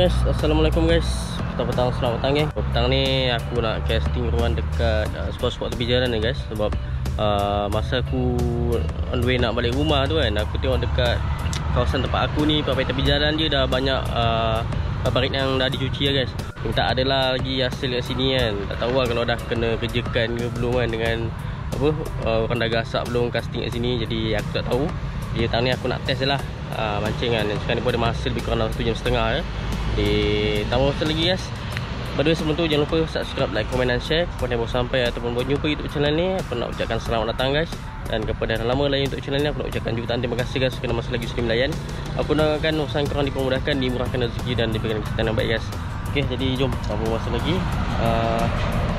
guys, assalamualaikum guys. Petang-petang, selamat petang geng. Petang ni aku nak casting ruang dekat spot-spot tepi jalan ni guys. Sebab masa aku on the way nak balik rumah tu kan, aku tengok dekat kawasan tempat aku ni, papai tepi jalan je dah banyak parit yang dah dicuci ya guys. Tak adalah lagi hasil kat sini kan. Tak tahu lah kalau dah kena kerjakan ke belum kan, dengan apa orang dah gasak belum casting kat sini. Jadi aku tak tahu. Jadi petang ni aku nak test je lah mancing kan. Sekarang ni pun ada masa lebih kurang 1 jam setengah ya. Jadi tambah masa lagi guys. By the way, sebelum tu jangan lupa subscribe, like, komen dan share. Kepada yang baru sampai ataupun baru jumpa YouTube channel ni, aku nak ucapkan selamat datang guys. Dan kepada yang lama lain YouTube channel ni, aku nak ucapkan jutaan terima kasih guys kerana masih lagi sudi melayan. Aku doakan usaha korang dipermudahkan, dimurahkan rezeki dan diberikan kesihatan yang baik guys. Okay, jadi jom tanpa masa lagi,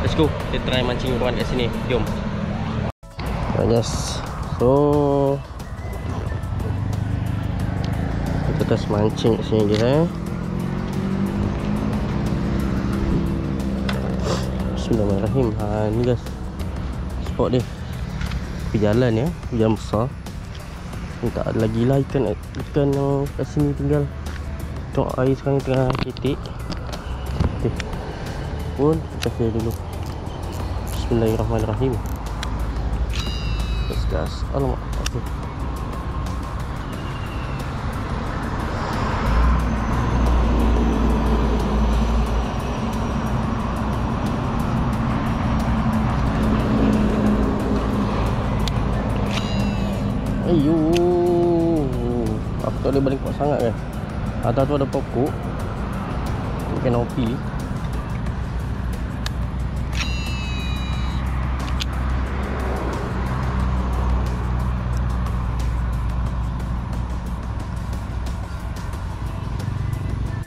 let's go. Kita try mancing ruang kat sini. Jom. Yes. So kita test mancing kat sini guys. Bismillahirrahmanirrahim. Ni guys spot dia, tepi jalan ya, jalan besar. Ni tak ada lagi lah ikan yang kat sini tinggal. Tengok air sekarang tengah ketik. Okay, pun kita clear dulu. Bismillahirrahmanirrahim. Let's gas. Alamak. Okay. Ayo, aku tak boleh balik kuat sangat kan. Atas tu ada pokok, kanopi.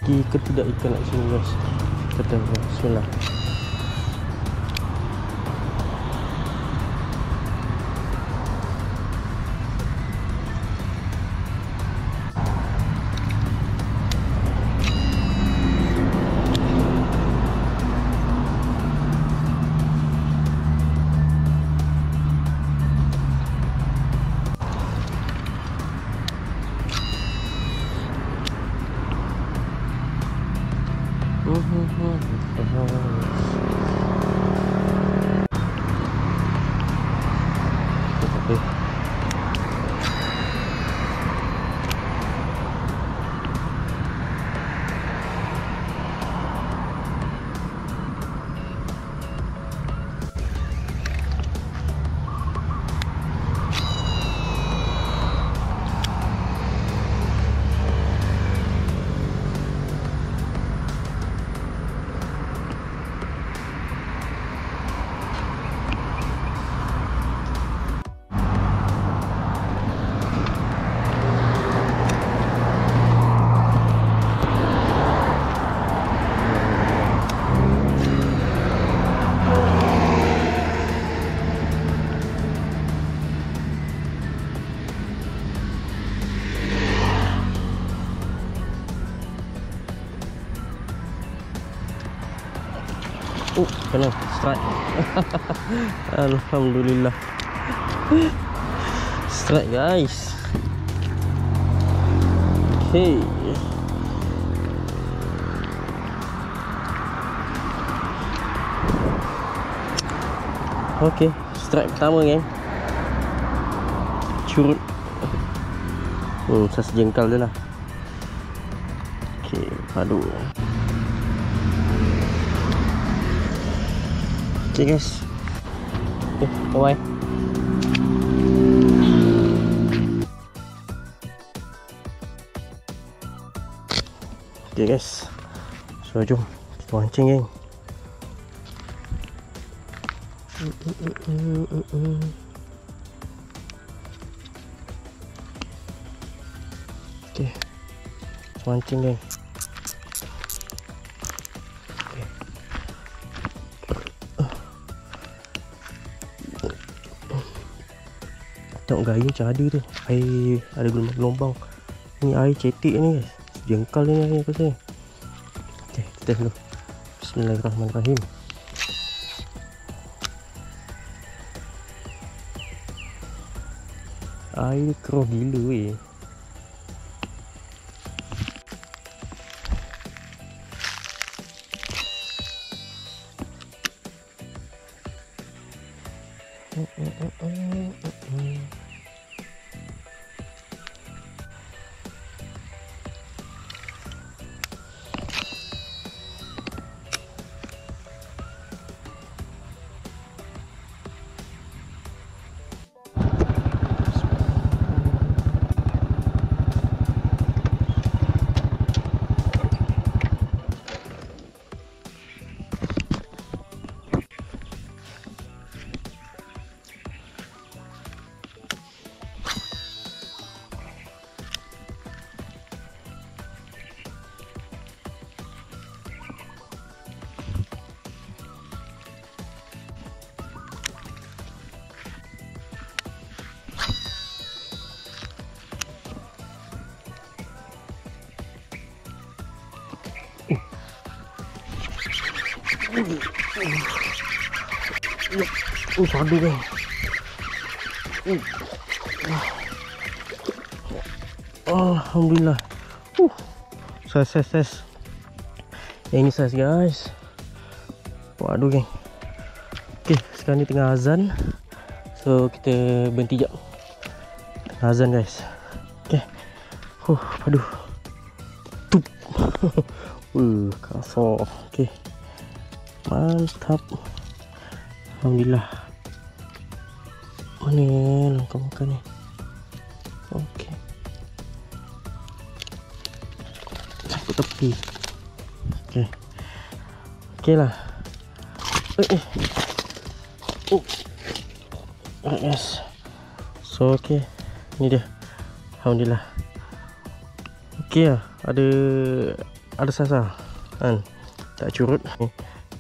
Ke tidak ikan nak sini guys. Kita bismillah. Kena strike. Alhamdulillah. Strike guys. Okay. Okay, strike pertama geng. Curut. Saya sejengkal je lah. Okay, padu. Okay guys. Okay, bye-bye. Okay guys, so jom kita mancing geng. Okay, mancing geng. Tengok gaya macam ada tu. Air ada gelombang. Ni air cetek ni guys. Jengkal ni air apa saya. Okay, kita test dulu. Bismillahirrahmanirrahim. Air keruh gila weh. Padu geng. Alhamdulillah. Size. Yang ini size guys. Waduh geng. Okay, sekarang ni tengah azan. So kita berhenti jap. Tengah azan guys. Okay. Padu. Tup. Kasar. Okay. Mantap. Alhamdulillah. Mana langkah makan ni? Okay. Caput tepi. Okay. Okay lah. Yes. So okay. Ni dia. Alhamdulillah. Okay lah. Ada sasa kan. Tak curut.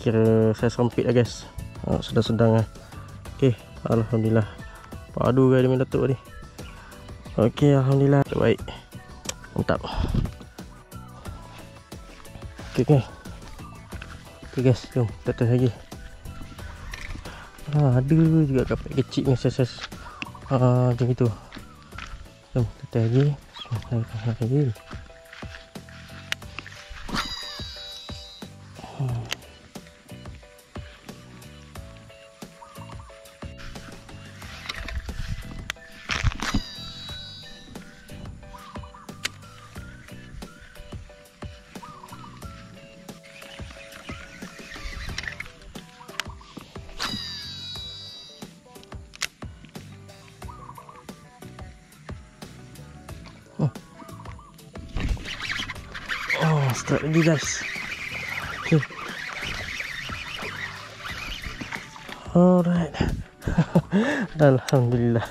Kira saya sempit lah guys. Sedang-sedang lah. Okay. Alhamdulillah. Padu guys dia main datuk ni. Okay. Alhamdulillah. Baik. Mantap. Okay. Okay guys. Jom. Kita lagi. Ada juga kapal kecil ni size macam itu. Jom kita lagi. Lagi. Start lagi guys. Okay. Alright. Alhamdulillah.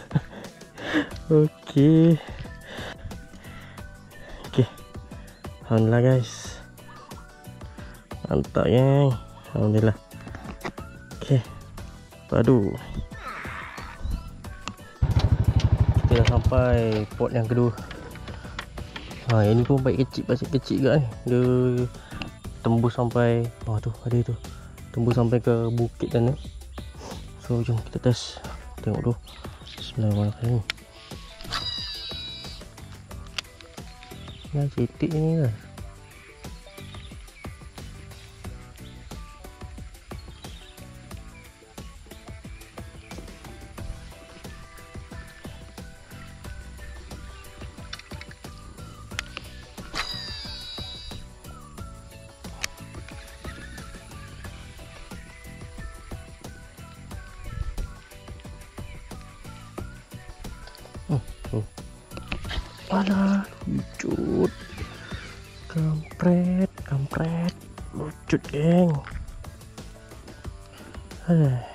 Okay. Alhamdulillah guys. Mantap geng. Alhamdulillah. Okay. Padu. Kita dah sampai pot yang kedua. Yang ni pun baik kecil, pasal kecil juga ni. Dia tembus sampai tu ada tu. Tembus sampai ke bukit sana. So jom kita test. Tengok dulu. Bismillahirrahmanirrahim. Nah, cetik ni lah. Alah, lucut. Kampret. Lucut, geng. Alah.